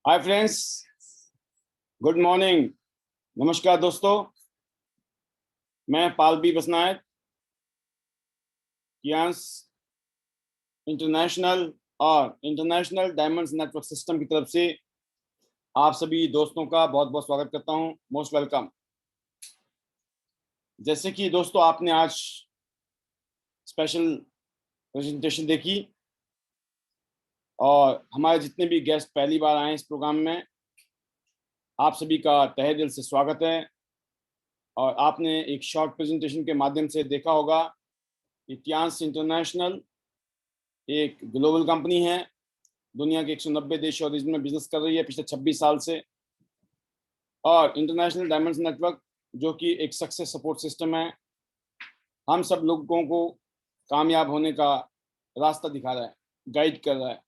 Hi friends, good morning. नमस्कार दोस्तों, मैं पाल बी बसनायक, कियांस इंटरनेशनल और इंटरनेशनल डायमंड्स नेटवर्क सिस्टम की तरफ से आप सभी दोस्तों का बहुत बहुत स्वागत करता हूं। Most welcome. जैसे कि दोस्तों आपने आज स्पेशल प्रेजेंटेशन देखी और हमारे जितने भी गेस्ट पहली बार आए इस प्रोग्राम में, आप सभी का तहे दिल से स्वागत है। और आपने एक शॉर्ट प्रेजेंटेशन के माध्यम से देखा होगा कि कियांस इंटरनेशनल एक ग्लोबल कंपनी है। दुनिया के 190 देश और रीजन में बिजनेस कर रही है पिछले 26 साल से। और इंटरनेशनल डायमंड्स नेटवर्क जो कि एक सक्सेस सपोर्ट सिस्टम है, हम सब लोगों को कामयाब होने का रास्ता दिखा रहा है, गाइड कर रहा है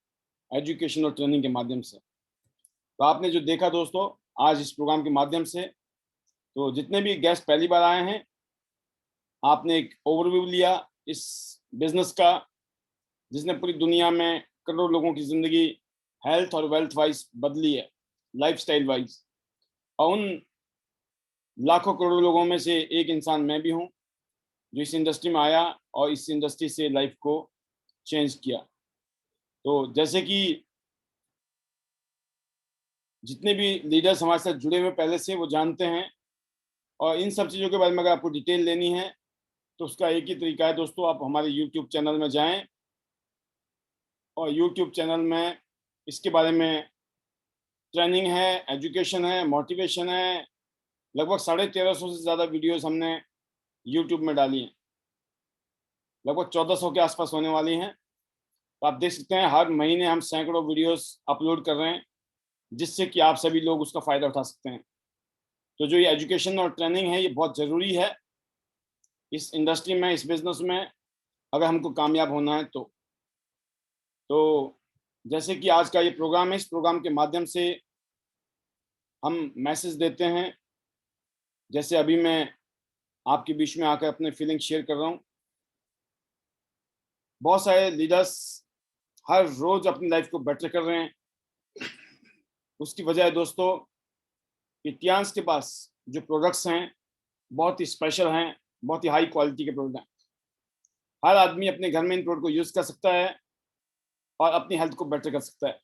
एजुकेशन और ट्रेनिंग के माध्यम से। तो आपने जो देखा दोस्तों आज इस प्रोग्राम के माध्यम से, तो जितने भी गेस्ट पहली बार आए हैं, आपने एक ओवरव्यू लिया इस बिजनेस का, जिसने पूरी दुनिया में करोड़ों लोगों की जिंदगी हेल्थ और वेल्थ वाइज बदली है, लाइफस्टाइल वाइज। और उन लाखों करोड़ों लोगों में से एक इंसान मैं भी हूं, जो इस इंडस्ट्री में आया और इस इंडस्ट्री से लाइफ को चेंज किया। तो जैसे कि जितने भी लीडर्स हमारे साथ जुड़े हुए पहले से, वो जानते हैं। और इन सब चीज़ों के बारे में अगर आपको डिटेल लेनी है तो उसका एक ही तरीका है दोस्तों, आप हमारे यूट्यूब चैनल में जाएं और यूट्यूब चैनल में इसके बारे में ट्रेनिंग है, एजुकेशन है, मोटिवेशन है। लगभग 1350 से ज़्यादा वीडियोस हमने यूट्यूब में डाली हैं, लगभग 1400 के आसपास होने वाली हैं। तो आप देख सकते हैं हर महीने हम सैकड़ों वीडियोस अपलोड कर रहे हैं, जिससे कि आप सभी लोग उसका फ़ायदा उठा सकते हैं। तो जो ये एजुकेशन और ट्रेनिंग है, ये बहुत ज़रूरी है इस इंडस्ट्री में, इस बिज़नेस में, अगर हमको कामयाब होना है तो जैसे कि आज का ये प्रोग्राम है, इस प्रोग्राम के माध्यम से हम मैसेज देते हैं। जैसे अभी मैं आपके बीच में आकर अपने फीलिंग शेयर कर रहा हूँ। बहुत सारे लीडर्स हर रोज अपनी लाइफ को बेटर कर रहे हैं। उसकी वजह है दोस्तों, कियांस के पास जो प्रोडक्ट्स हैं बहुत ही स्पेशल हैं, बहुत ही हाई क्वालिटी के प्रोडक्ट हैं। हर आदमी अपने घर में इन प्रोडक्ट को यूज कर सकता है और अपनी हेल्थ को बेटर कर सकता है।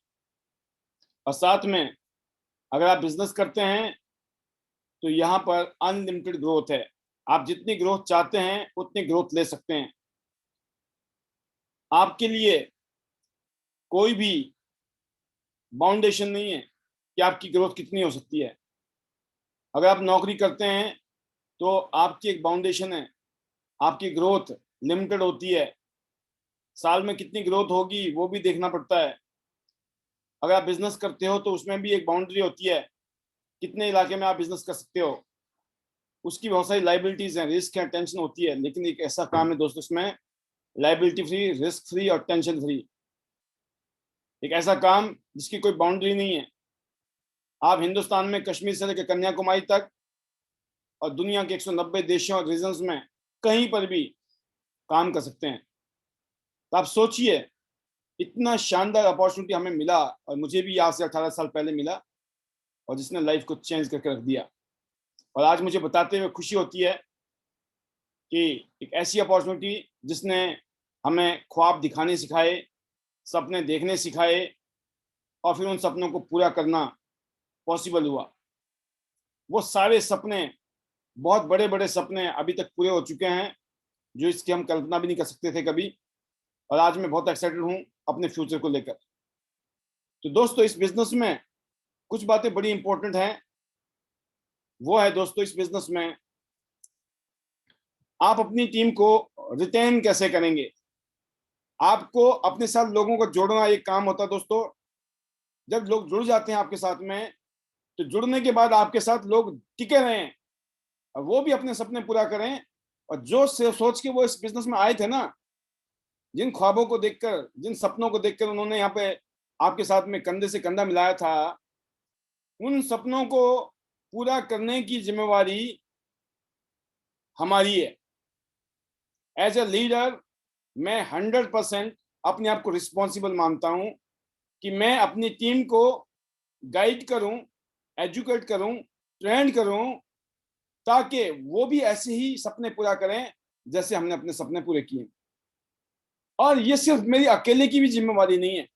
और साथ में अगर आप बिजनेस करते हैं तो यहाँ पर अनलिमिटेड ग्रोथ है। आप जितनी ग्रोथ चाहते हैं उतनी ग्रोथ ले सकते हैं। आपके लिए कोई भी बाउंडेशन नहीं है कि आपकी ग्रोथ कितनी हो सकती है। अगर आप नौकरी करते हैं तो आपकी एक बाउंडेशन है, आपकी ग्रोथ लिमिटेड होती है। साल में कितनी ग्रोथ होगी वो भी देखना पड़ता है। अगर आप बिजनेस करते हो तो उसमें भी एक बाउंड्री होती है, कितने इलाके में आप बिजनेस कर सकते हो। उसकी बहुत सारी लाइबिलिटीज हैं, रिस्क है, टेंशन होती है। लेकिन एक ऐसा काम है दोस्तों, इसमें लाइबिलिटी फ्री, रिस्क फ्री और टेंशन फ्री। एक ऐसा काम जिसकी कोई बाउंड्री नहीं है। आप हिंदुस्तान में कश्मीर से लेकर कन्याकुमारी तक और दुनिया के 190 देशों और रीजन्स में कहीं पर भी काम कर सकते हैं। तो आप सोचिए, इतना शानदार अपॉर्चुनिटी हमें मिला, और मुझे भी आज से 18 साल पहले मिला, और जिसने लाइफ को चेंज करके रख दिया। और आज मुझे बताते हुए खुशी होती है कि एक ऐसी अपॉर्चुनिटी जिसने हमें ख्वाब दिखाने सिखाए, सपने देखने सिखाए, और फिर उन सपनों को पूरा करना पॉसिबल हुआ। वो सारे सपने, बहुत बड़े बड़े सपने अभी तक पूरे हो चुके हैं, जो इसकी हम कल्पना भी नहीं कर सकते थे कभी। और आज मैं बहुत एक्साइटेड हूँ अपने फ्यूचर को लेकर। तो दोस्तों इस बिजनेस में कुछ बातें बड़ी इंपॉर्टेंट हैं। वो है दोस्तों, इस बिजनेस में आप अपनी टीम को रिटेन कैसे करेंगे। आपको अपने साथ लोगों को जोड़ना एक काम होता है दोस्तों। जब लोग जुड़ जाते हैं आपके साथ में, तो जुड़ने के बाद आपके साथ लोग टिके रहें और वो भी अपने सपने पूरा करें। और जो सोच के वो इस बिजनेस में आए थे ना, जिन ख्वाबों को देखकर, जिन सपनों को देखकर उन्होंने यहाँ पे आपके साथ में कंधे से कंधा मिलाया था, उन सपनों को पूरा करने की जिम्मेवारी हमारी है। एज ए लीडर मैं 100% अपने आप को रिस्पॉन्सिबल मानता हूं कि मैं अपनी टीम को गाइड करूं, एजुकेट करूं, ट्रेंड करूं, ताकि वो भी ऐसे ही सपने पूरा करें जैसे हमने अपने सपने पूरे किए। और ये सिर्फ मेरी अकेले की भी जिम्मेवारी नहीं है,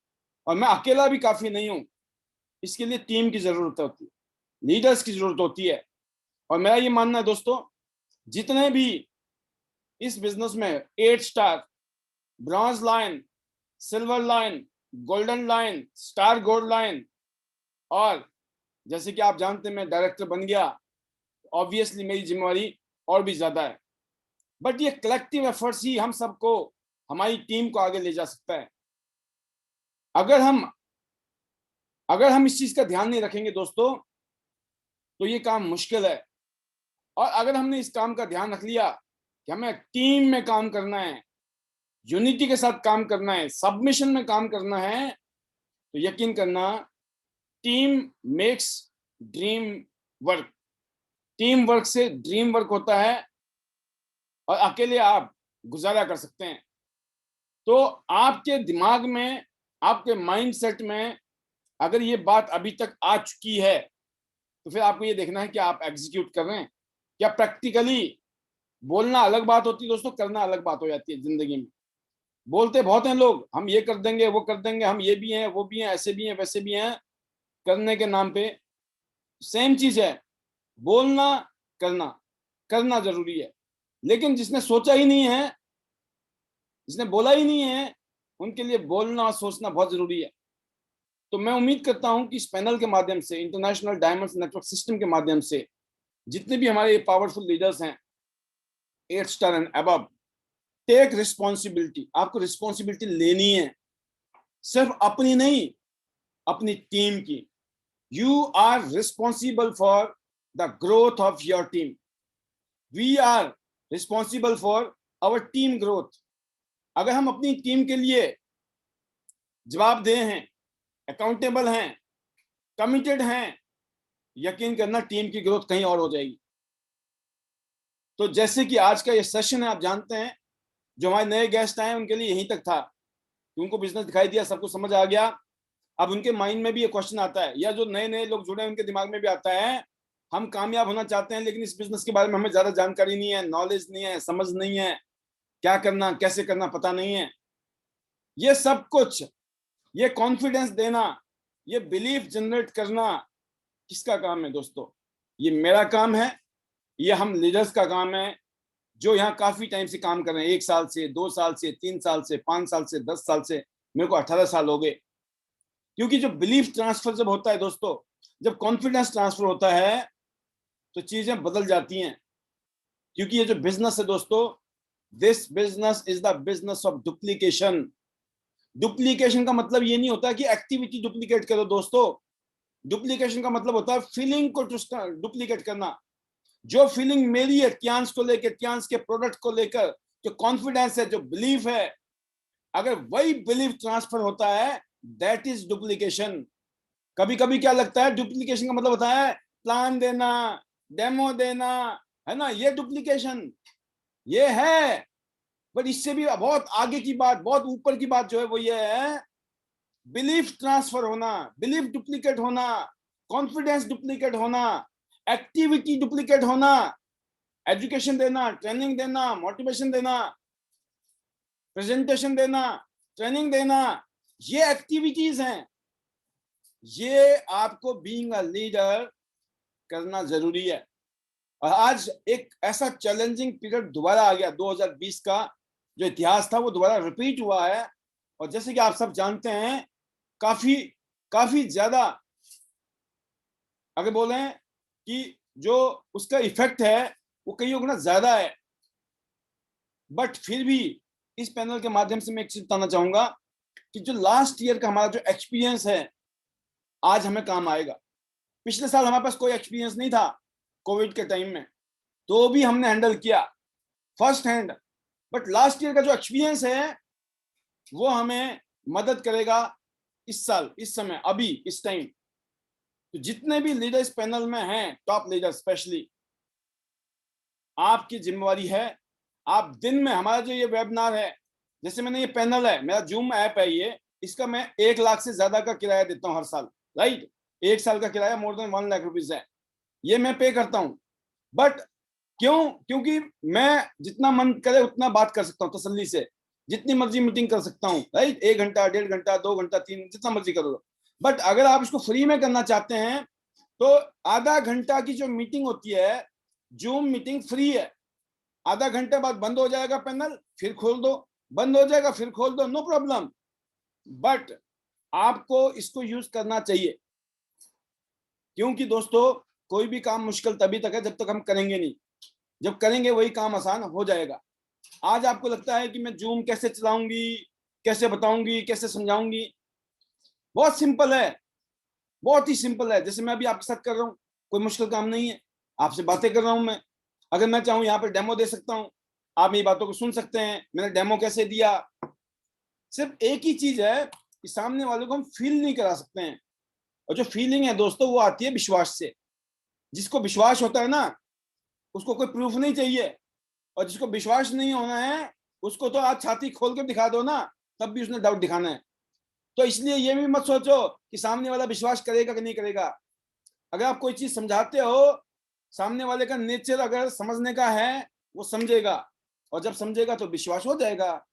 और मैं अकेला भी काफी नहीं हूं। इसके लिए टीम की जरूरत होती है, लीडर्स की जरूरत होती है। और मेरा ये मानना है दोस्तों, जितने भी इस बिजनेस में 8 star, bronze line, silver line, golden line, star gold line, और जैसे कि आप जानते हैं मैं डायरेक्टर बन गया, ऑब्वियसली मेरी जिम्मेवारी और भी ज्यादा है। बट ये कलेक्टिव एफर्ट्स ही हम सबको, हमारी टीम को आगे ले जा सकता है। अगर हम इस चीज का ध्यान नहीं रखेंगे दोस्तों, तो ये काम मुश्किल है। और अगर हमने इस काम का ध्यान रख लिया कि हमें टीम में काम करना है, यूनिटी के साथ काम करना है, सबमिशन में काम करना है, तो यकीन करना, team makes dream work. Team work से ड्रीम वर्क होता है, और अकेले आप गुजारा कर सकते हैं। तो आपके दिमाग में, आपके माइंडसेट में अगर ये बात अभी तक आ चुकी है, तो फिर आपको ये देखना है कि आप एग्जीक्यूट कर रहे हैं क्या प्रैक्टिकली। बोलना अलग बात होती है दोस्तों, करना अलग बात हो जाती है जिंदगी में। बोलते बहुत हैं लोग, हम ये कर देंगे, वो कर देंगे, हम ये भी हैं, वो भी हैं, ऐसे भी हैं, वैसे भी हैं। करने के नाम पे सेम चीज है, बोलना, करना। करना जरूरी है, लेकिन जिसने सोचा ही नहीं है, जिसने बोला ही नहीं है, उनके लिए बोलना और सोचना बहुत जरूरी है। तो मैं उम्मीद करता हूं कि इस पैनल के माध्यम से, इंटरनेशनल डायमंड्स नेटवर्क सिस्टम के माध्यम से, जितने भी हमारे पावरफुल लीडर्स हैं 8 star and above, take responsibility. आपको रिस्पॉन्सिबिलिटी लेनी है, सिर्फ अपनी नहीं, अपनी टीम की। You are responsible for the growth of your team. We are responsible for our team growth. अगर हम अपनी टीम के लिए जवाबदेह हैं, अकाउंटेबल हैं, कमिटेड हैं, यकीन करना टीम की ग्रोथ कहीं और हो जाएगी। तो जैसे कि आज का ये सेशन है, आप जानते हैं, जो हमारे नए गेस्ट आए उनके लिए यहीं तक था, उनको बिजनेस दिखाई दिया, सबको समझ आ गया। अब उनके माइंड में भी ये क्वेश्चन आता है, या जो नए नए लोग जुड़े हैं उनके दिमाग में भी आता है, हम कामयाब होना चाहते हैं, लेकिन इस बिजनेस के बारे में हमें ज्यादा जानकारी नहीं है, नॉलेज नहीं है, समझ नहीं है, क्या करना कैसे करना पता नहीं है। ये सब कुछ, ये कॉन्फिडेंस देना, ये बिलीफ जनरेट करना किसका काम है दोस्तों? ये मेरा काम है, ये हम लीडर्स का काम है, जो यहाँ काफी टाइम से काम कर रहे हैं, 1 साल से, 2 साल से, 3 साल से, 5 साल से, 10 साल से, मेरे को 18 साल हो गए। क्योंकि जो बिलीफ ट्रांसफर जब होता है दोस्तों, जब कॉन्फिडेंस ट्रांसफर होता है, तो चीजें बदल जाती हैं। क्योंकि ये जो बिजनेस है दोस्तों, this business is the business of duplication. Duplication का मतलब ये नहीं होता कि एक्टिविटी डुप्लीकेट करो दोस्तों। डुप्लीकेशन का मतलब होता है फीलिंग को डुप्लीकेट करना। जो फीलिंग मेरी है ट्यांश को लेकर, ट्यांश के प्रोडक्ट को लेकर, जो कॉन्फिडेंस है, जो बिलीफ है, अगर वही बिलीफ ट्रांसफर होता है, दैट इज डुप्लीकेशन। कभी कभी क्या लगता है, डुप्लीकेशन का मतलब होता है प्लान देना, डेमो देना, है ना, ये डुप्लीकेशन ये है। बट इससे भी बहुत आगे की बात, बहुत ऊपर की बात जो है वो ये है, बिलीफ ट्रांसफर होना, बिलीफ डुप्लीकेट होना, कॉन्फिडेंस डुप्लीकेट होना, एक्टिविटी डुप्लीकेट होना, एजुकेशन देना, ट्रेनिंग देना, मोटिवेशन देना, प्रेजेंटेशन देना, ट्रेनिंग देना, ये एक्टिविटीज हैं। ये आपको बीइंग अ लीडर करना जरूरी है। और आज एक ऐसा चैलेंजिंग पीरियड दोबारा आ गया, 2020 का जो इतिहास था वो दोबारा रिपीट हुआ है। और जैसे कि आप सब जानते हैं, काफी काफी ज्यादा अगर बोले कि जो उसका इफेक्ट है वो कई गुना ज्यादा है। बट फिर भी इस पैनल के माध्यम से मैं एक चीज बताना चाहूंगा कि जो लास्ट ईयर का हमारा जो एक्सपीरियंस है, आज हमें काम आएगा। पिछले साल हमारे पास कोई एक्सपीरियंस नहीं था कोविड के टाइम में, तो भी हमने हैंडल किया first hand. But last year का जो एक्सपीरियंस है वो हमें मदद करेगा इस साल, इस समय, अभी इस टाइम। तो जितने भी लीडर इस पैनल में हैं, टॉप लीडर स्पेशली, आपकी जिम्मेवारी है, आप दिन में, हमारा जो ये वेबिनार है, जैसे मैंने ये पैनल है, मेरा जूम ऐप है ये, इसका मैं 1 लाख से ज्यादा का किराया देता हूं हर साल, राइट। 1 साल का किराया more than 1 लाख रुपीज है, ये मैं पे करता हूँ। बट क्यों? क्योंकि मैं जितना मन करे उतना बात कर सकता हूँ तसल्ली से, जितनी मर्जी मीटिंग कर सकता हूँ, राइट? 1 घंटा, 1.5 घंटा, 2 घंटा, 3, जितना मर्जी कर लो। बट अगर आप इसको फ्री में करना चाहते हैं तो आधा घंटा की जो मीटिंग होती है, जूम मीटिंग फ्री है। आधा घंटे बाद बंद हो जाएगा पैनल, फिर खोल दो, बंद हो जाएगा, फिर खोल दो, नो प्रॉब्लम। बट आपको इसको यूज करना चाहिए, क्योंकि दोस्तों कोई भी काम मुश्किल तभी तक है जब तक हम करेंगे नहीं। जब करेंगे वही काम आसान हो जाएगा। आज आपको लगता है कि मैं जूम कैसे चलाऊंगी, कैसे बताऊंगी, कैसे समझाऊंगी? बहुत सिंपल है, बहुत ही सिंपल है। जैसे मैं अभी आपके साथ कर रहा हूँ, कोई मुश्किल काम नहीं है, आपसे बातें कर रहा हूं मैं। अगर मैं चाहूँ यहाँ पे डेमो दे सकता हूँ, आप मेरी बातों को सुन सकते हैं, मैंने डेमो कैसे दिया। सिर्फ एक ही चीज है कि सामने वालों को हम फील नहीं करा सकते हैं, और जो फीलिंग है दोस्तों वो आती है विश्वास से। जिसको विश्वास होता है ना, उसको कोई प्रूफ नहीं चाहिए, और जिसको विश्वास नहीं होना है उसको तो आज छाती खोल के दिखा दो ना, तब भी उसने डाउट दिखाना है। तो इसलिए ये भी मत सोचो कि सामने वाला विश्वास करेगा कि नहीं करेगा। अगर आप कोई चीज समझाते हो, सामने वाले का नेचर अगर समझने का है, वो समझेगा, और जब समझेगा तो विश्वास हो जाएगा।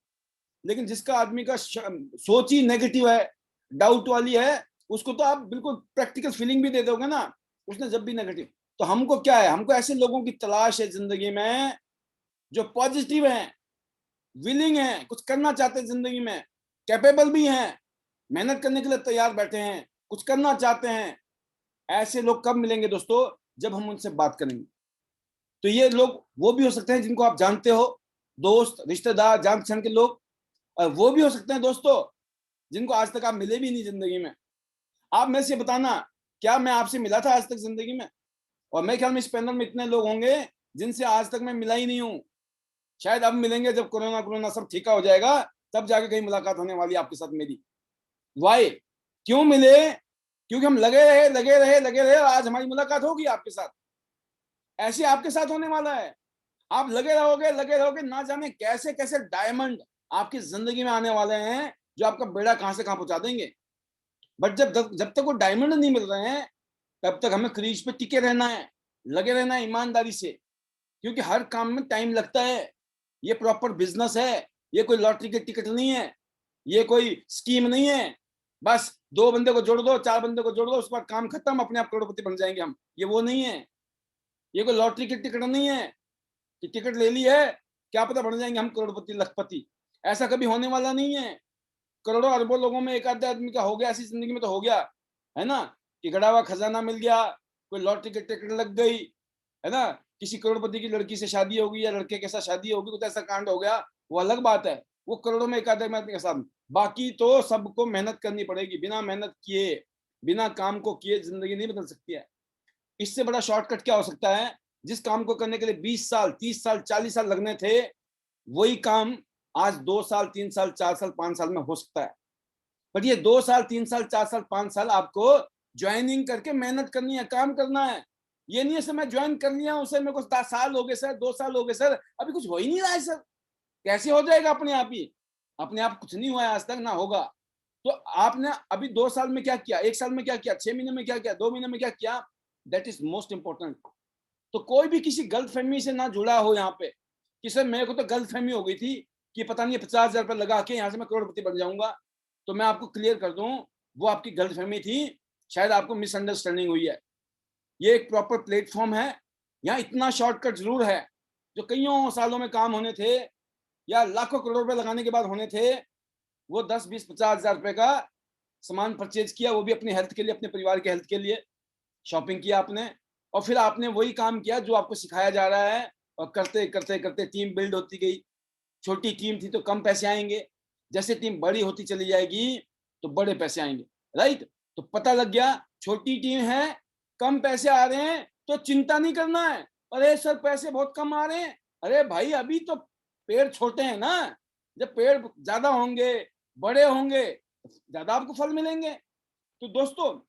लेकिन जिसका आदमी का सोच ही नेगेटिव है, डाउट वाली है, उसको तो आप बिल्कुल प्रैक्टिकल फीलिंग भी दे दोगे ना, उसने जब भी नेगेटिव। तो हमको क्या है, हमको ऐसे लोगों की तलाश है जिंदगी में जो पॉजिटिव हैं, विलिंग हैं, कुछ करना चाहते हैं जिंदगी में, कैपेबल भी हैं, मेहनत करने के लिए तैयार बैठे हैं, कुछ करना चाहते हैं। ऐसे लोग कब मिलेंगे दोस्तों? जब हम उनसे बात करेंगे। तो ये लोग वो भी हो सकते हैं जिनको आप जानते हो, दोस्त, रिश्तेदार, जान पहचान के लोग, और वो भी हो सकते हैं दोस्तों जिनको आज तक आप मिले भी नहीं जिंदगी में। आप में से बताना, क्या मैं आपसे मिला था आज तक जिंदगी में? और मेरे ख्याल में इस पैनल में इतने लोग होंगे जिनसे आज तक मैं मिला ही नहीं हूँ। शायद अब मिलेंगे जब कोरोना सब ठीक हो जाएगा, तब जाके कहीं मुलाकात होने वाली आपके साथ मेरी। वाई? क्यों मिले? क्योंकि हम लगे रहे, लगे रहे, लगे रहे, और आज हमारी मुलाकात होगी आपके साथ। ऐसे आपके साथ होने वाला है। आप लगे रहोगे, लगे रहोगे, ना जाने कैसे कैसे डायमंड आपकी जिंदगी में आने वाले हैं जो आपका बेड़ा कहां से कहां पहुंचा देंगे। बट जब तक वो डायमंड नहीं मिल रहे हैं, तब तक हमें क्रीज पे टिके रहना है, लगे रहना है ईमानदारी से, क्योंकि हर काम में टाइम लगता है। ये प्रॉपर बिजनेस है, ये कोई लॉटरी के टिकट नहीं है, ये कोई स्कीम नहीं है। बस 2 बंदे को जोड़ दो, 4 बंदे को जोड़ दो, उसके बाद काम खत्म, अपने आप करोड़पति बन जाएंगे हम। ये वो नहीं है, ये कोई लॉटरी की टिकट नहीं है कि टिकट ले ली है, क्या पता बन जाएंगे हम करोड़पति, लखपति। ऐसा कभी होने वाला नहीं है। करोड़ों अरबों लोगों में एक आधे आदमी का हो गया ऐसी जिंदगी में, तो हो गया है ना, कि गड़ा हुआ खजाना मिल गया, कोई लॉटरी की टिकट लग गई, है ना, किसी करोड़पति की लड़की से शादी हो गई या लड़के के साथ शादी होगी, कुछ ऐसा कांड हो गया, वो अलग बात है, वो करोड़ों में एक आधे आदमी के साथ। बाकी तो सबको मेहनत करनी पड़ेगी। बिना मेहनत किए, बिना काम को किए जिंदगी नहीं बदल सकती है। इससे बड़ा शॉर्टकट क्या हो सकता है? जिस काम को करने के लिए 20 साल, 30 साल, 40 साल लगने थे, वही काम आज 2 साल, 3 साल, 4 साल, 5 साल में हो सकता है। बट ये 2 साल, 3 साल, 4 साल, 5 साल आपको ज्वाइनिंग करके मेहनत करनी है, काम करना है। ये नहीं है सर मैं ज्वाइन कर लिया हूं सर, मेरे को 10 साल हो गए सर, 2 साल हो गए सर, अभी कुछ हो ही नहीं रहा है सर। कैसे हो जाएगा अपने आप ही? अपने आप कुछ नहीं हुआ है आज तक, ना होगा। तो आपने अभी 2 साल में क्या किया, 1 साल में क्या किया, 6 महीने में क्या किया, 2 महीने में क्या किया? That is most important. तो कोई भी किसी गलत फहमी से ना जुड़ा हो यहाँ पे कि सर मेरे को तो गलत फहमी हो गई थी कि पता नहीं 50,000 रुपये लगा के यहाँ से मैं करोड़पति बन जाऊंगा। तो मैं आपको क्लियर कर दूं, वो आपकी गलत फहमी थी, शायद आपको मिसअंडरस्टैंडिंग हुई है। ये एक प्रॉपर प्लेटफॉर्म है। यहाँ इतना शॉर्टकट जरूर है, जो कईयों सालों में काम होने थे या लाखों करोड़ रुपए लगाने के बाद होने थे, वो 10, 20, 50,000 रुपए का सामान परचेज किया, वो भी अपनी हेल्थ के लिए, अपने परिवार के हेल्थ के लिए शॉपिंग किया आपने, और फिर आपने वही काम किया जो आपको सिखाया जा रहा है, और करते करते करते टीम बिल्ड होती गई। छोटी टीम थी तो कम पैसे आएंगे, जैसे टीम बड़ी होती चली जाएगी तो बड़े पैसे आएंगे, राइट? तो पता लग गया, छोटी टीम है, कम पैसे आ रहे हैं, तो चिंता नहीं करना है। अरे सर पैसे बहुत कम आ रहे हैं, अरे भाई अभी तो पेड़ छोटे हैं ना, जब पेड़ ज्यादा होंगे, बड़े होंगे, ज्यादा आपको फल मिलेंगे। तो दोस्तों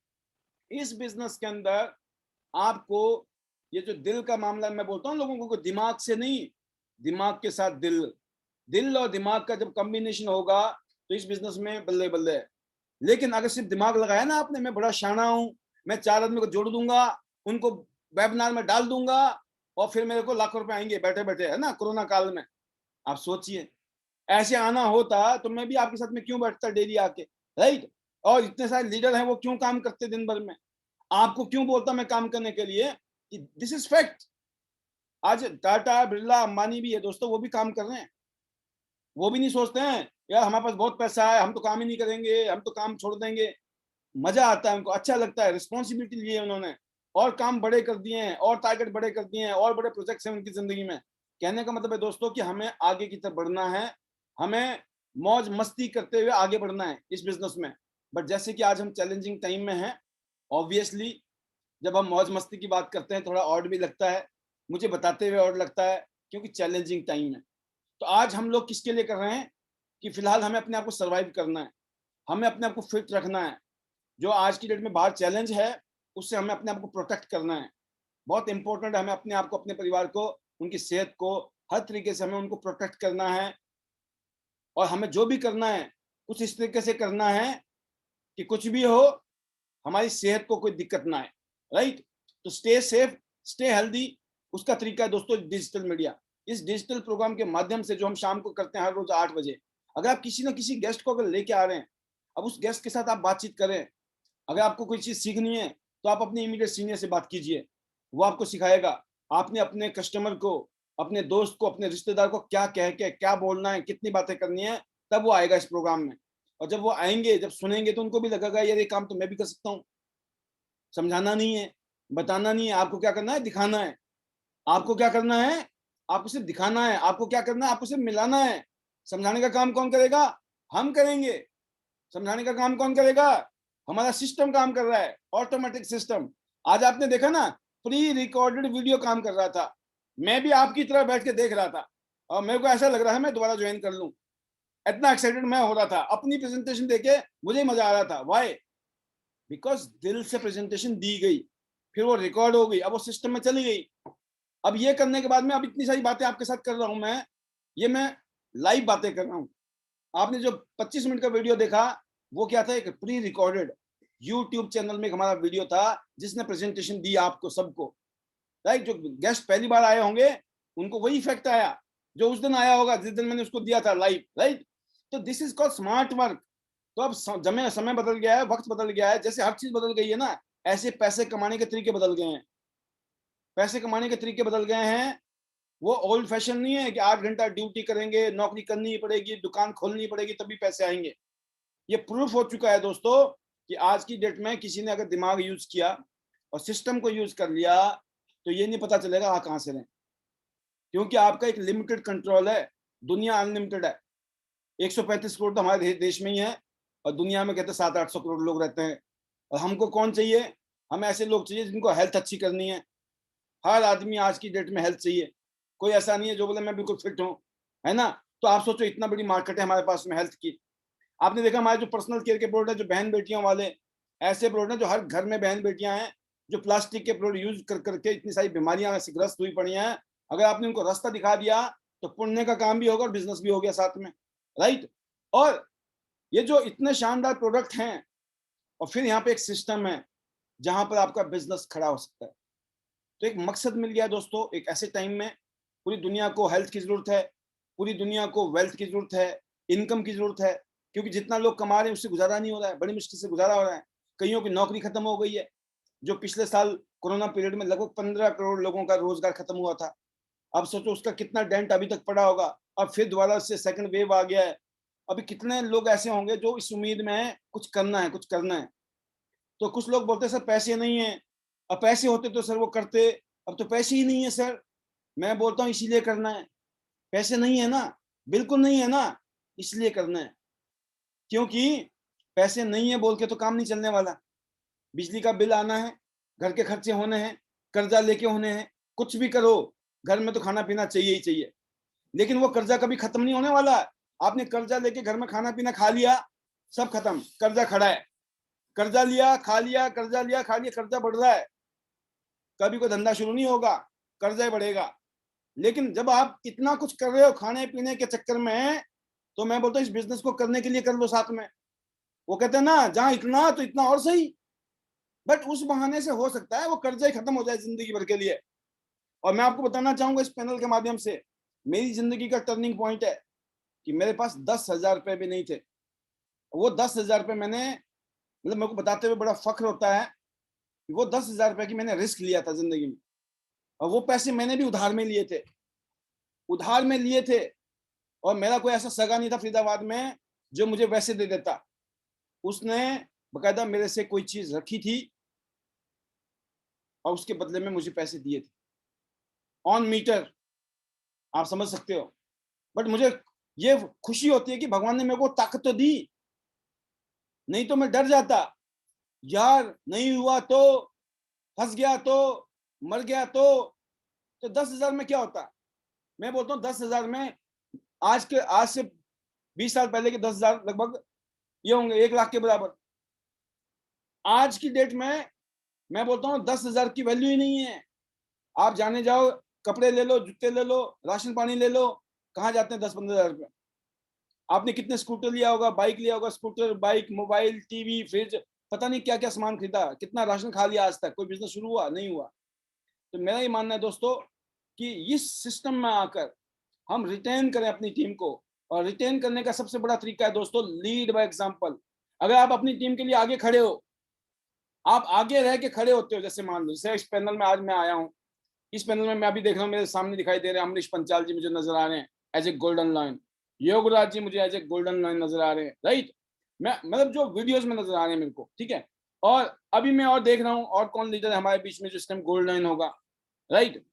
इस बिजनेस के अंदर आपको ये जो दिल का मामला मैं बोलता हूँ लोगों को, दिमाग से नहीं, दिमाग के साथ दिल, दिल और दिमाग का जब कॉम्बिनेशन होगा तो इस बिजनेस में बल्ले बल्ले है। लेकिन अगर सिर्फ दिमाग लगाया ना आपने, मैं बड़ा शाना हूँ, मैं 4 आदमी को जोड़ दूंगा, उनको वेबिनार में डाल दूंगा और फिर मेरे को लाखों रुपए आएंगे बैठे बैठे, है ना, कोरोना काल में। आप सोचिए, ऐसे आना होता तो मैं भी आपके साथ में क्यों बैठता डेली आके, राइट। और इतने सारे लीडर हैं, वो क्यों काम करते दिन भर में, आपको क्यों बोलता मैं काम करने के लिए, कि दिस इज फैक्ट। आज टाटा बिरला अंबानी भी है दोस्तों, वो भी काम कर रहे हैं। वो भी नहीं सोचते हैं यार हमारे पास बहुत पैसा है, हम तो काम ही नहीं करेंगे, हम तो काम छोड़ देंगे। मजा आता है उनको, अच्छा लगता है, रिस्पॉन्सिबिलिटी ली है उन्होंने, और काम बड़े कर दिए हैं, और टारगेट बड़े कर दिए हैं, और बड़े प्रोजेक्ट्स हैं उनकी जिंदगी में। कहने का मतलब है दोस्तों कि हमें आगे की तरफ बढ़ना है, हमें मौज मस्ती करते हुए आगे बढ़ना है इस बिजनेस में। बट जैसे कि आज हम चैलेंजिंग टाइम में हैं, ऑब्वियसली जब हम मौज मस्ती की बात करते हैं थोड़ा ऑड भी लगता है, मुझे बताते हुए ऑड लगता है, क्योंकि चैलेंजिंग टाइम है। तो आज हम लोग किसके लिए कर रहे हैं, कि फिलहाल हमें अपने आप को सर्वाइव करना है, हमें अपने आप को फिट रखना है। जो आज की डेट में बाहर चैलेंज है, उससे हमें अपने आप को प्रोटेक्ट करना है। बहुत इंपॉर्टेंट है, हमें अपने आप को, अपने परिवार को, उनकी सेहत को, हर तरीके से हमें उनको प्रोटेक्ट करना है। और हमें जो भी करना है कुछ इस तरीके से करना है कि कुछ भी हो हमारी सेहत को कोई दिक्कत ना आए, राइट। तो स्टे सेफ, स्टे हेल्दी, उसका तरीका है दोस्तों डिजिटल मीडिया। इस डिजिटल प्रोग्राम के माध्यम से जो हम शाम को करते हैं हर रोज 8 बजे, अगर आप किसी ना किसी गेस्ट को अगर लेके आ रहे हैं, अब उस गेस्ट के साथ आप बातचीत करें। अगर आपको कोई चीज सीखनी है तो आप अपने इमीडिएट सीनियर से बात कीजिए, वो आपको सिखाएगा। आपने अपने कस्टमर को, अपने दोस्त को, अपने रिश्तेदार को क्या कह के क्या बोलना है, कितनी बातें करनी है, तब वो आएगा इस प्रोग्राम में। और जब वो आएंगे, जब सुनेंगे, तो उनको भी लगेगा यार ये काम तो मैं भी कर सकता हूँ। समझाना नहीं है, बताना नहीं है, आपको क्या करना है, दिखाना है। आपको क्या करना है, आपको सिर्फ दिखाना है। आपको क्या करना है, आपको सिर्फ मिलाना है। समझाने का काम कौन करेगा, हम करेंगे। समझाने का काम कौन करेगा, हमारा सिस्टम काम कर रहा है, ऑटोमेटिक सिस्टम। आज आपने देखा ना, प्री रिकॉर्डेड वीडियो काम कर रहा था, मैं भी आपकी तरह बैठ के देख रहा था, और मेरे को ऐसा लग रहा है मैं दोबारा ज्वाइन कर लूं। इतना एक्साइटेड मैं हो रहा था, अपनी प्रेजेंटेशन देके मुझे मजा आ रहा था। वाई, बिकॉज दिल से प्रेजेंटेशन दी गई, फिर वो रिकॉर्ड हो गई, अब वो सिस्टम में चली गई। अब ये करने के बाद में, अब इतनी सारी बातें आपके साथ कर रहा हूं मैं, ये मैं लाइव बातें कर रहा हूं। आपने जो 25 मिनट का वीडियो देखा, वो क्या था, एक प्री रिकॉर्डेड यूट्यूब चैनल में एक हमारा वीडियो था, जिसने प्रेजेंटेशन दी आपको सबको, राइट। जो गेस्ट पहली बार आए होंगे उनको वही इफेक्ट आया जो उस दिन आया होगा जिस दिन मैंने उसको दिया था लाइव, राइट। तो this is called smart work. तो अब समय बदल गया है, वक्त बदल गया है, जैसे हर चीज बदल गई है ना, ऐसे पैसे कमाने के तरीके बदल गए हैं। पैसे कमाने के तरीके बदल गए हैं। वो ओल्ड फैशन नहीं है कि 8 घंटा ड्यूटी करेंगे, नौकरी करनी पड़ेगी, दुकान खोलनी पड़ेगी तभी पैसे आएंगे। ये प्रूफ हो चुका है दोस्तों कि आज की डेट में किसी ने अगर दिमाग यूज किया और सिस्टम को यूज कर लिया, तो ये नहीं पता चलेगा आप कहां से रहें, क्योंकि आपका एक लिमिटेड कंट्रोल है। दुनिया अनलिमिटेड है। 135 करोड़ तो हमारे देश में ही है, और दुनिया में कहते 700-800 करोड़ लोग रहते हैं। और हमको कौन चाहिए, हमें ऐसे लोग चाहिए जिनको हेल्थ अच्छी करनी है। हर आदमी आज की डेट में हेल्थ चाहिए। कोई ऐसा नहीं है जो बोले मैं बिल्कुल फिट हूँ, है ना। तो आप सोचो, इतना बड़ी मार्केट है हमारे पास में हेल्थ की। आपने देखा हमारे जो पर्सनल केयर के प्रोडक्ट है, जो बहन बेटियों वाले, ऐसे प्रोडक्ट हैं जो हर घर में बहन बेटियां हैं, जो प्लास्टिक के प्रोडक्ट यूज कर करके इतनी सारी बीमारियां से ग्रस्त हुई पड़ी हैं। अगर आपने उनको रास्ता दिखा दिया तो पुण्य का काम भी होगा और बिजनेस भी हो गया साथ में, राइट। और ये जो इतने शानदार प्रोडक्ट हैं, और फिर यहाँ पे एक सिस्टम है जहां पर आपका बिजनेस खड़ा हो सकता है। तो एक मकसद मिल गया दोस्तों। एक ऐसे टाइम में पूरी दुनिया को हेल्थ की जरूरत है, पूरी दुनिया को वेल्थ की जरूरत है, इनकम की जरूरत है, क्योंकि जितना लोग कमा रहे हैं उससे गुजारा नहीं हो रहा है, बड़ी मुश्किल से गुजारा हो रहा है। कईयों की नौकरी खत्म हो गई है। जो पिछले साल कोरोना पीरियड में लगभग 15 करोड़ लोगों का रोजगार खत्म हुआ था। अब सोचो उसका कितना डेंट अभी तक पड़ा होगा। अब फिर दोबारा से सेकंड वेव आ गया है। अभी कितने लोग ऐसे होंगे जो इस उम्मीद में है कुछ करना है, कुछ करना है। तो कुछ लोग बोलते हैं सर पैसे नहीं है। अब पैसे होते तो सर वो करते, अब तो पैसे ही नहीं है सर। मैं बोलता हूँ इसीलिए करना है। पैसे नहीं है ना, बिल्कुल नहीं है ना, इसलिए करना है। क्योंकि पैसे नहीं है बोल के तो काम नहीं चलने वाला। बिजली का बिल आना है, घर के खर्चे होने हैं, कर्जा लेके होने हैं, कुछ भी करो, घर में तो खाना पीना चाहिए ही चाहिए। लेकिन वो कर्जा कभी खत्म नहीं होने वाला है। आपने कर्जा लेके घर में खाना पीना खा लिया, सब खत्म, कर्जा खड़ा है। कर्जा लिया, खा लिया, कर्जा लिया, खा लिया, कर्जा बढ़ रहा है। कभी कोई धंधा शुरू नहीं होगा, कर्जा ही बढ़ेगा। लेकिन जब आप इतना कुछ कर रहे हो खाने पीने के चक्कर में, तो मैं बोलता हूँ इस बिजनेस को करने के लिए कर लो साथ में। वो कहते हैं ना, जहां इतना तो इतना और सही। बट उस बहाने से हो सकता है वो कर्जा ही खत्म हो जाए जिंदगी भर के लिए। और मैं आपको बताना चाहूंगा इस पैनल के माध्यम से, मेरी जिंदगी का टर्निंग पॉइंट है कि मेरे पास 10,000 रुपए भी नहीं थे। वो 10,000 रुपए मैंने, मतलब मेरे को बताते हुए बड़ा फख्र होता है कि वो 10,000 रुपए की मैंने रिस्क लिया था जिंदगी में। और वो पैसे मैंने भी उधार में लिए थे, उधार में लिए थे। और मेरा कोई ऐसा सगा नहीं था फरीदाबाद में जो मुझे वैसे दे देता। उसने बकायदा मेरे से कोई चीज रखी थी और उसके बदले में मुझे पैसे दिए थे ऑन मीटर, आप समझ सकते हो। बट मुझे ये खुशी होती है कि भगवान ने मेरे को ताकत तो दी, नहीं तो मैं डर जाता यार, नहीं हुआ तो, फंस गया तो, मर गया तो 10,000 में क्या होता। मैं बोलता हूँ 10,000 में आज से 20 साल पहले के 10,000 लगभग ये होंगे 1 लाख के बराबर। आज की डेट में मैं बोलता हूँ 10,000 की वैल्यू ही नहीं है। आप जाने जाओ, कपड़े ले लो, जूते ले लो, राशन पानी ले लो, कहाँ जाते हैं 10-15 हजार रुपए। आपने कितने स्कूटर लिया होगा, बाइक लिया होगा, scooter, bike, mobile, TV, fridge, पता नहीं क्या क्या सामान खरीदा, कितना राशन खा लिया आज तक, कोई बिजनेस शुरू हुआ नहीं हुआ। तो मेरा ये मानना है दोस्तों कि इस सिस्टम में आकर हम रिटेन करें अपनी टीम को। और रिटेन करने का सबसे बड़ा तरीका है दोस्तों, लीड बाय एग्जांपल। अगर आप अपनी टीम के लिए आगे खड़े हो, आप आगे रह के खड़े होते हो, जैसे मान लो जैसे इस पैनल में आज मैं आया हूँ, इस पैनल में मैं अभी देख रहा हूँ मेरे सामने दिखाई दे रहे हैं अमरीश पंचाल जी मुझे नजर आ रहे हैं as a golden line, Yograj ji मुझे एज ए गोल्डन लाइन नजर आ रहे हैं, राइट। मैं मतलब जो वीडियोस में नजर आ रहे हैं मेरे को, ठीक है। और अभी मैं और देख रहा हूँ और कौन लीडर है हमारे बीच में जो इस टाइम गोल्ड लाइन होगा, राइट।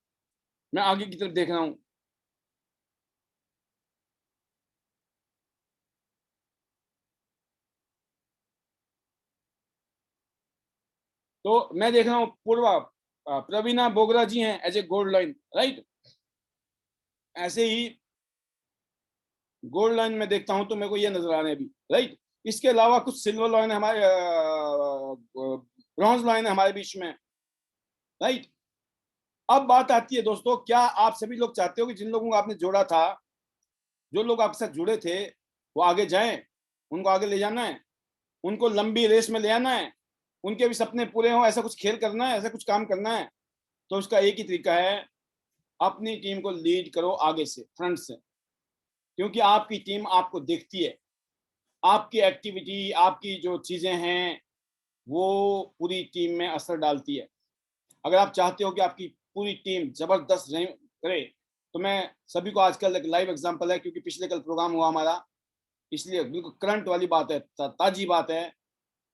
मैं आगे की तरफ देख रहा हूँ। तो मैं देख रहा हूँ पूर्वा प्रवीणा बोगरा जी हैं as a gold line, right. ऐसे ही गोल्ड लाइन में देखता हूं तो मेरे को ये नजर आ रहे हैं अभी, राइट। इसके अलावा कुछ सिल्वर लाइन है हमारे, ब्रॉन्ज लाइन है हमारे बीच में, राइट। अब बात आती है दोस्तों, क्या आप सभी लोग चाहते हो कि जिन लोगों को आपने जोड़ा था, जो लोग आपके साथ जुड़े थे, वो आगे जाएं, उनको आगे ले जाना है, उनको लंबी रेस में ले आना है, उनके भी सपने पूरे हों, ऐसा कुछ खेल करना है, ऐसा कुछ काम करना है। तो उसका एक ही तरीका है, अपनी टीम को लीड करो आगे से, फ्रंट से। क्योंकि आपकी टीम आपको देखती है, आपकी एक्टिविटी, आपकी जो चीजें हैं वो पूरी टीम में असर डालती है। अगर आप चाहते हो कि आपकी पूरी टीम जबरदस्त करे, तो मैं सभी को, आजकल एक लाइव एग्जांपल है क्योंकि पिछले कल प्रोग्राम हुआ हमारा, इसलिए बिल्कुल करंट वाली बात है, ताजी बात है।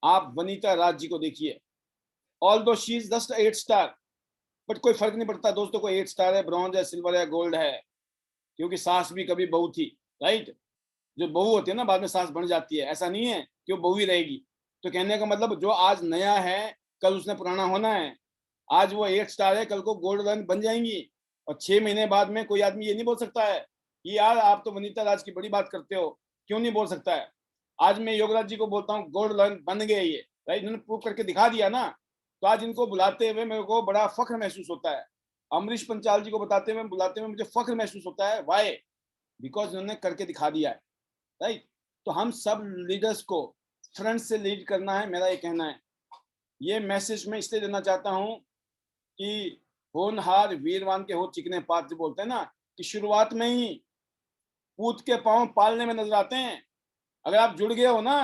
आप वनीता राज जी को देखिए, ऑल दो she is just 8 star, but कोई फर्क नहीं पड़ता दोस्तों, कोई 8 स्टार है, ब्रॉन्ज है, सिल्वर है, गोल्ड है, क्योंकि सास भी कभी बहू थी, राइट। जो बहू होती है ना बाद में सास बन जाती है, ऐसा नहीं है कि वो बहू ही रहेगी। तो कहने का मतलब जो आज नया है कल उसने पुराना होना है। आज वो 8 स्टार है, कल को गोल्ड रन बन जाएंगी। और 6 महीने बाद में कोई आदमी ये नहीं बोल सकता है कि यार आप तो वनीता राज की बड़ी बात करते हो, क्यों नहीं बोल सकता है। आज मैं योगराज जी को बोलता हूँ गोल्ड रन बन गए ये, राइट, इन्होंने प्रूव करके दिखा दिया ना। तो आज इनको बुलाते हुए मेरे को बड़ा फख्र महसूस होता है। अमरीश पंचाल जी को बताते हुए बुलाते हुए मुझे फख्र महसूस होता है, वाई, बिकॉज उन्होंने करके दिखा दिया है, राइट। तो हम सब लीडर्स को फ्रंट से लीड करना है, मेरा ये कहना है। ये मैसेज मैं इसलिए देना चाहता हूँ कि होनहार वीरवान के हो चिकने पात, जो बोलते हैं ना कि शुरुआत में ही पूत के पांव पालने में नजर आते हैं। अगर आप जुड़ गए हो ना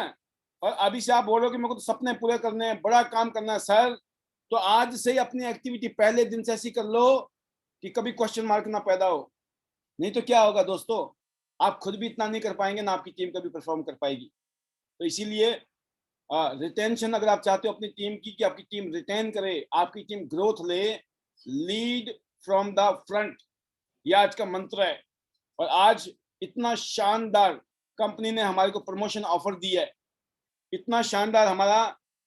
और अभी से आप बोलो कि मेरे को तो सपने पूरे करने हैं, बड़ा काम करना है सर, तो आज से ही अपनी एक्टिविटी पहले दिन से ऐसी कर लो कि कभी क्वेश्चन मार्क ना पैदा हो। नहीं तो क्या होगा दोस्तों, आप खुद भी इतना नहीं कर पाएंगे ना आपकी टीम कभी परफॉर्म कर पाएगी। तो इसीलिए रिटेंशन अगर आप चाहते हो अपनी टीम की कि आपकी टीम रिटेन करे, आपकी टीम ग्रोथ ले, लीड फ्रॉम द फ्रंट, ये आज का मंत्र है। और आज इतना शानदार कंपनी ने हमारे को प्रमोशन ऑफर दिया है, इतना शानदार हमारा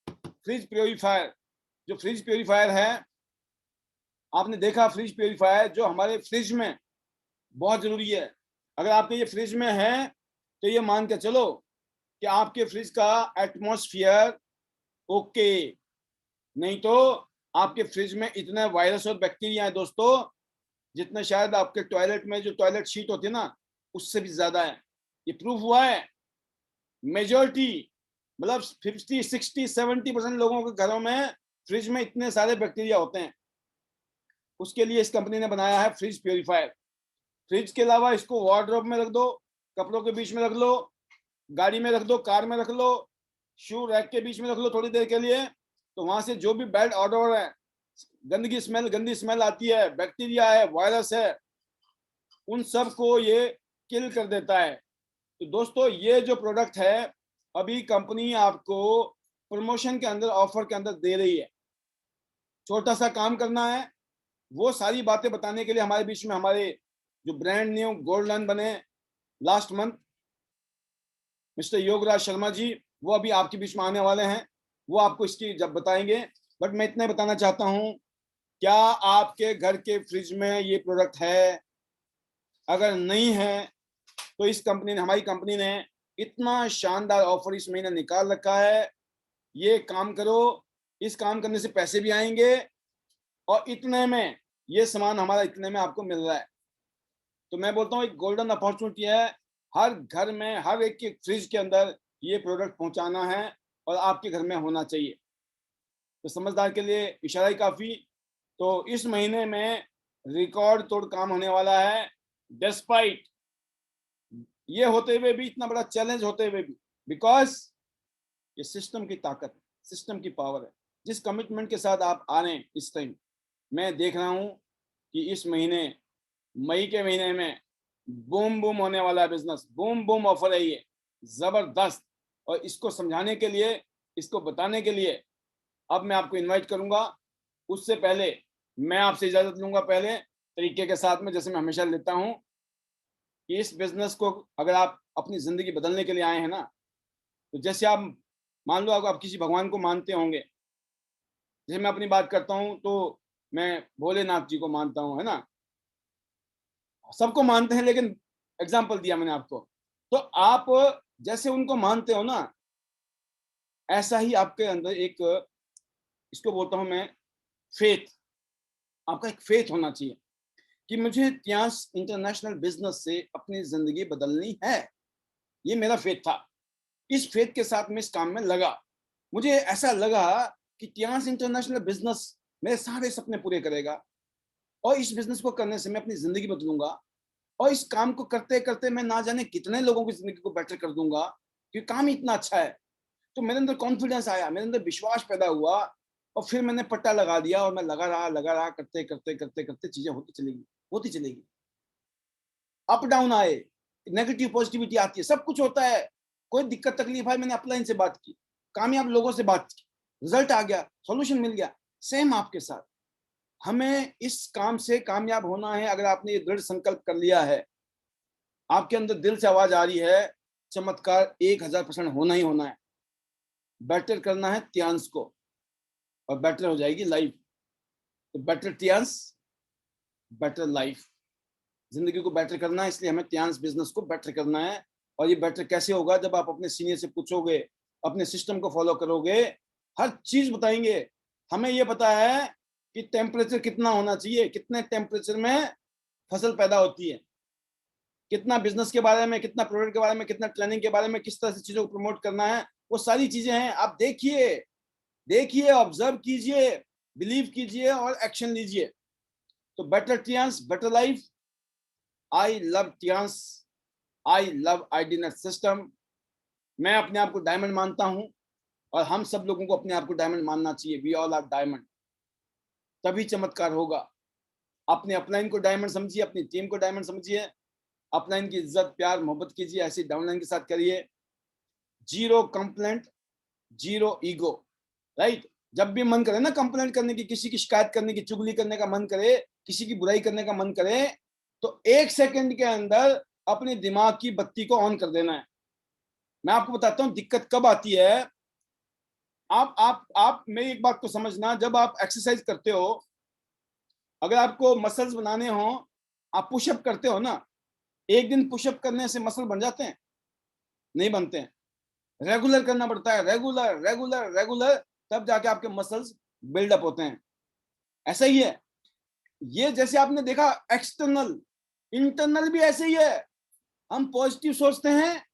फ्रिज प्योरीफायर, जो फ्रिज प्योरीफायर है, आपने देखा फ्रिज प्योरीफायर जो हमारे फ्रिज में बहुत जरूरी है। अगर आपके ये फ्रिज में है तो ये मान के चलो कि आपके फ्रिज का एटमॉस्फेयर ओके, नहीं तो आपके फ्रिज में इतने वायरस और बैक्टीरिया है दोस्तों, जितने शायद आपके टॉयलेट में जो टॉयलेट शीट होती है ना उससे भी ज्यादा है। ये प्रूफ हुआ है। मेजोरिटी मतलब 50, 60, 70% लोगों के घरों में फ्रिज में इतने सारे बैक्टीरिया होते हैं, उसके लिए इस कंपनी ने बनाया है फ्रिज प्योरीफायर। फ्रिज के अलावा इसको वार्डरोब में रख दो, कपड़ों के बीच में रख लो, गाड़ी में रख दो, कार में रख लो, शू रैक के बीच में रख लो थोड़ी देर के लिए, तो वहां से जो भी बैड ऑर्डर है, गंदगी स्मेल, गंदी स्मेल आती है, बैक्टीरिया है, वायरस है, उन सब को ये किल कर देता है। तो दोस्तों ये जो प्रोडक्ट है अभी कंपनी आपको प्रमोशन के अंदर, ऑफर के अंदर दे रही है। छोटा सा काम करना है, वो सारी बातें बताने के लिए हमारे बीच में हमारे जो ब्रांड न्यू गोल्ड लाइन बने last month, mister Yograj Sharma ji, वो अभी आपके बीच में आने वाले हैं, वो आपको इसकी जब बताएंगे। बट मैं इतना बताना चाहता हूं, क्या आपके घर के फ्रिज में ये प्रोडक्ट है? अगर नहीं है तो इस कंपनी ने, हमारी कंपनी ने इतना शानदार ऑफर इस महीने निकाल रखा है। ये काम करो, इस काम करने से पैसे भी आएंगे और इतने में ये सामान हमारा इतने में आपको मिल रहा है। तो मैं बोलता हूँ एक गोल्डन अपॉर्चुनिटी है, हर घर में, हर एक के फ्रिज के अंदर ये प्रोडक्ट पहुंचाना है और आपके घर में होना चाहिए। तो समझदार के लिए इशारा ही काफी। तो इस महीने में रिकॉर्ड तोड़ काम होने वाला है, डिस्पाइट ये होते हुए भी, इतना बड़ा चैलेंज होते हुए भी, बिकॉज ये सिस्टम की ताकत है, सिस्टम की पावर है। जिस कमिटमेंट के साथ आप आ रहे हैं इस टाइम, मैं देख रहा हूं कि इस महीने, मई के महीने में बूम बूम होने वाला है बिजनेस, बूम बूम ऑफर है ये, जबरदस्त। और इसको समझाने के लिए, इसको बताने के लिए अब मैं आपको इनवाइट करूंगा। उससे पहले मैं आपसे इजाजत लूंगा, पहले तरीके के साथ में, जैसे मैं हमेशा लेता हूं, कि इस बिजनेस को अगर आप अपनी जिंदगी बदलने के लिए आए हैं ना, तो जैसे आप मान लो आप किसी भगवान को मानते होंगे, जैसे मैं अपनी बात करता हूं तो मैं भोलेनाथ जी को मानता हूं, है ना, सबको मानते हैं, लेकिन एग्जाम्पल दिया मैंने आपको। तो आप जैसे उनको मानते हो ना, ऐसा ही आपके अंदर एक, इसको बोलता हूं मैं फेथ, आपका एक फेथ होना चाहिए कि मुझे त्यांस इंटरनेशनल बिजनेस से अपनी जिंदगी बदलनी है। ये मेरा फेथ था, इस फेथ के साथ मैं इस काम में लगा। मुझे ऐसा लगा कि त्यांस इंटरनेशनल बिजनेस मेरे सारे सपने पूरे करेगा और इस बिजनेस को करने से मैं अपनी जिंदगी बदलूंगा और इस काम को करते करते मैं ना जाने कितने लोगों की जिंदगी को बेटर कर दूंगा, क्योंकि काम ही इतना अच्छा है। तो मेरे अंदर कॉन्फिडेंस आया, मेरे अंदर विश्वास पैदा हुआ और फिर मैंने पट्टा लगा दिया और मैं लगा रहा, करते करते करते करते चीजें होती चलेगी, होती चलेगी। अप डाउन आए, नेगेटिव पॉजिटिविटी आती है, सब कुछ होता है, कोई दिक्कत तकलीफ है, मैंने अपलाइन से बात की, कामयाब लोगों से बात की, रिजल्ट आ गया, सॉल्यूशन मिल गया। सेम आपके साथ, हमें इस काम से कामयाब होना है। अगर आपने ये दृढ़ संकल्प कर लिया है, आपके अंदर दिल से आवाज आ रही है, चमत्कार 1000% होना ही होना है। बेटर करना है त्यांस को और बेटर हो जाएगी लाइफ। तो बेटर त्यांस, बेटर लाइफ, जिंदगी को बेटर करना है, इसलिए हमें त्यांस बिजनेस को बेटर करना है। और ये बेटर कैसे होगा? जब आप अपने सीनियर से पूछोगे, अपने सिस्टम को फॉलो करोगे, हर चीज बताएंगे। हमें ये पता है कि टेम्परेचर कितना होना चाहिए, कितने टेम्परेचर में फसल पैदा होती है, कितना बिजनेस के बारे में, कितना प्रोडक्ट के बारे में, कितना ट्रेनिंग के बारे में, किस तरह से चीजों को प्रमोट करना है, वो सारी चीजें हैं। आप देखिए, देखिए, ऑब्जर्व कीजिए, बिलीव कीजिए और एक्शन लीजिए। तो better Tiens, better life. I love Tiens, I love IDnet system. मैं अपने आप को डायमंड मानता हूं और हम सब लोगों को अपने आप को डायमंड मानना चाहिए। वी ऑल आर डायमंड, तभी चमत्कार होगा। अपने अपलाइन को डायमंड समझिए, अपनी टीम को डायमंड समझिए, अपलाइन की इज्जत, प्यार, मोहब्बत कीजिए, ऐसी डाउनलाइन के साथ करिए। Zero complaint, zero ego, right. जब भी मन करे ना कंप्लेंट करने की, किसी की शिकायत करने की, चुगली करने का मन करे, किसी की बुराई करने का मन करे, तो 1 सेकंड के अंदर अपने दिमाग की बत्ती को ऑन कर देना है। मैं आपको बताता हूं दिक्कत कब आती है। आप मेरी एक बात को समझना, जब आप एक्सरसाइज करते हो, अगर आपको मसल्स बनाने हो, आप पुशअप करते हो ना, एक दिन पुशअप करने से मसल बन जाते हैं? नहीं बनते हैं। रेगुलर करना पड़ता है, रेगुलर रेगुलर रेगुलर, तब जाके आपके मसल्स बिल्डअप होते हैं। ऐसा ही है ये, जैसे आपने देखा एक्सटर्नल, इंटरनल भी ऐसे ही है। हम पॉजिटिव सोचते हैं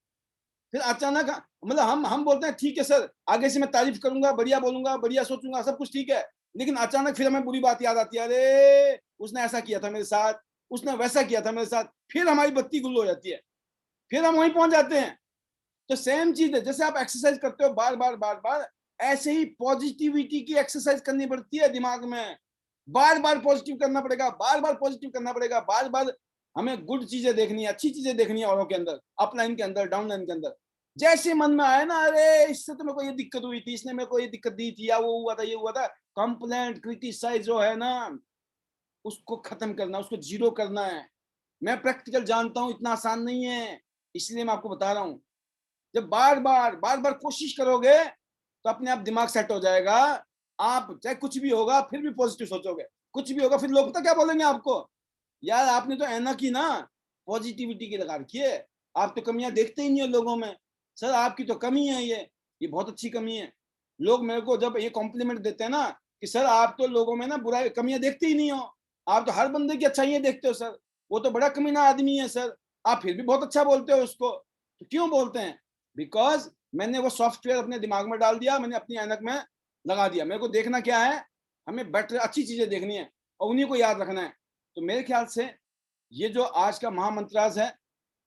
फिर अचानक मतलब हम बोलते हैं ठीक है सर, आगे से मैं तारीफ करूंगा, बढ़िया बोलूंगा, बढ़िया सोचूंगा, सब कुछ ठीक है, लेकिन अचानक फिर हमें बुरी बात याद आती है, अरे उसने ऐसा किया था मेरे साथ, उसने वैसा किया था मेरे साथ, फिर हमारी बत्ती गुल हो जाती है, फिर हम वहीं पहुंच जाते हैं। तो सेम चीज है, जैसे आप एक्सरसाइज करते हो बार बार बार बार, ऐसे ही पॉजिटिविटी की एक्सरसाइज करनी पड़ती है दिमाग में। बार बार पॉजिटिव करना पड़ेगा, बार बार पॉजिटिव करना पड़ेगा, बार बार हमें गुड चीजें देखनी है, अच्छी चीजें देखनी है औरों के अंदर, अपलाइन के अंदर, डाउनलाइन के अंदर। जैसे मन में आए ना, अरे इससे तो मेरे को ये दिक्कत हुई थी, इसने मेरे को ये दिक्कत दी थी, या वो हुआ था, ये हुआ था, कंप्लेंट क्रिटिसाइज जो है ना, उसको खत्म करना, उसको जीरो करना है। मैं प्रैक्टिकल जानता हूं इतना आसान नहीं है, इसलिए मैं आपको बता रहा हूं। जब बार बार कोशिश करोगे तो अपने आप दिमाग सेट हो जाएगा। आप चाहे कुछ भी होगा फिर भी पॉजिटिव सोचोगे, कुछ भी होगा फिर लोग पता क्या बोलेंगे आपको, यार आपने तो ऐना की ना, पॉजिटिविटी की लगा रखी है, आप तो कमियां देखते ही नहीं हो लोगों में, सर आपकी तो कमी है, ये बहुत अच्छी कमी है। लोग मेरे को जब ये कॉम्प्लीमेंट देते हैं ना कि सर आप तो लोगों में ना बुराई कमियां देखते ही नहीं हो, आप तो हर बंदे की अच्छाइयां देखते हो सर, वो तो बड़ा कमीना आदमी है सर, आप फिर भी बहुत अच्छा बोलते हो उसको। तो क्यों बोलते हैं? बिकॉज मैंने वो सॉफ्टवेयर अपने दिमाग में डाल दिया, मैंने अपनी ऐनक में लगा दिया। मेरे को देखना क्या है, हमें बेटर अच्छी चीजें देखनी है और उन्हीं को याद रखना है। तो मेरे ख्याल से ये जो आज का महामंत्राज है,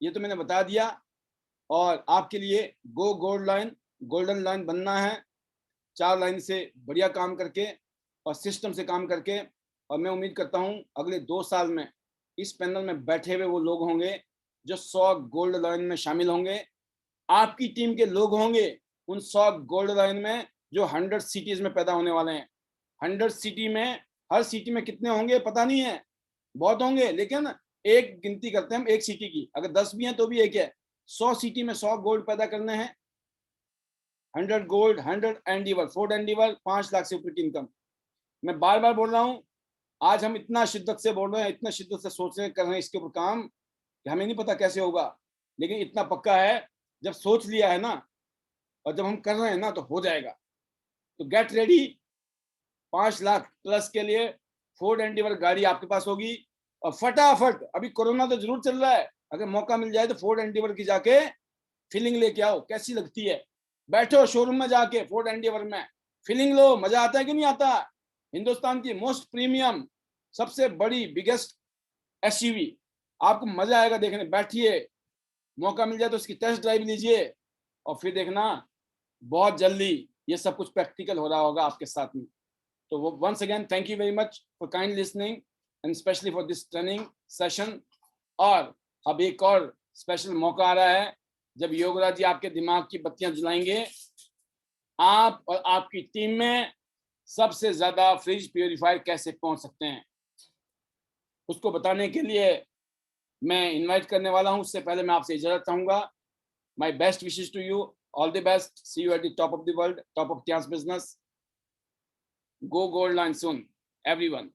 ये तो मैंने बता दिया। और आपके लिए गो गोल्ड लाइन, गोल्डन लाइन बनना है, 4 लाइन से बढ़िया काम करके और सिस्टम से काम करके। और मैं उम्मीद करता हूं अगले 2 साल में इस पैनल में बैठे हुए वो लोग होंगे जो 100 गोल्ड लाइन में शामिल होंगे। आपकी टीम के लोग होंगे उन 100 गोल्ड लाइन में जो 100 सिटीज में पैदा होने वाले हैं। 100 सिटी में, हर सिटी में कितने होंगे पता नहीं है, बहुत होंगे, लेकिन एक गिनती करते हैं हम एक सिटी की, अगर 10 भी हैं तो भी एक है। 100 सिटी में 100 गोल्ड पैदा करने हैं, 100 गोल्ड, 100 एंडीवर, 4 एंडीवर, 5 लाख से ऊपर की इनकम। मैं बार बार बोल रहा हूँ, आज हम इतना शिद्दत से बोल रहे हैं, इतना शिद्दत से सोच रहे हैं, कर रहे हैं इसके ऊपर काम, कि हमें नहीं पता कैसे होगा, लेकिन इतना पक्का है जब सोच लिया है ना और जब हम कर रहे हैं ना तो हो जाएगा। तो गेट रेडी, 5 लाख प्लस के लिए फोर्ड एंडीवर गाड़ी आपके पास होगी। और फटाफट, अभी कोरोना तो जरूर चल रहा है, अगर मौका मिल जाए तो फोर्ड एंडीवर की जाके फीलिंग लेके आओ, कैसी लगती है। बैठो शोरूम में जाके फोर्ड एंडीवर में, फीलिंग लो, मजा आता है कि नहीं आता। हिंदुस्तान की मोस्ट प्रीमियम, सबसे बड़ी बिगेस्ट एसयूवी, आपको मजा आएगा देखने। बैठिए, मौका मिल जाए तो उसकी टेस्ट ड्राइव लीजिए और फिर देखना बहुत जल्दी ये सब कुछ प्रैक्टिकल हो रहा होगा आपके साथ में। तो once again thank you very much for kind listening and specially for this training session. और अब एक और स्पेशल मौका आ रहा है जब योगराज जी आपके दिमाग की बत्तियां जलाएंगे। आप और आपकी टीम में सबसे ज्यादा फ्रिज प्योरीफायर कैसे पहुंच सकते हैं, उसको बताने के लिए मैं इनवाइट करने वाला हूं। उससे पहले मैं आपसे इजाजत चाहूंगा। My best wishes to you, all the best, see you at the top of the world, top of Tian's business. Go gold line soon, everyone.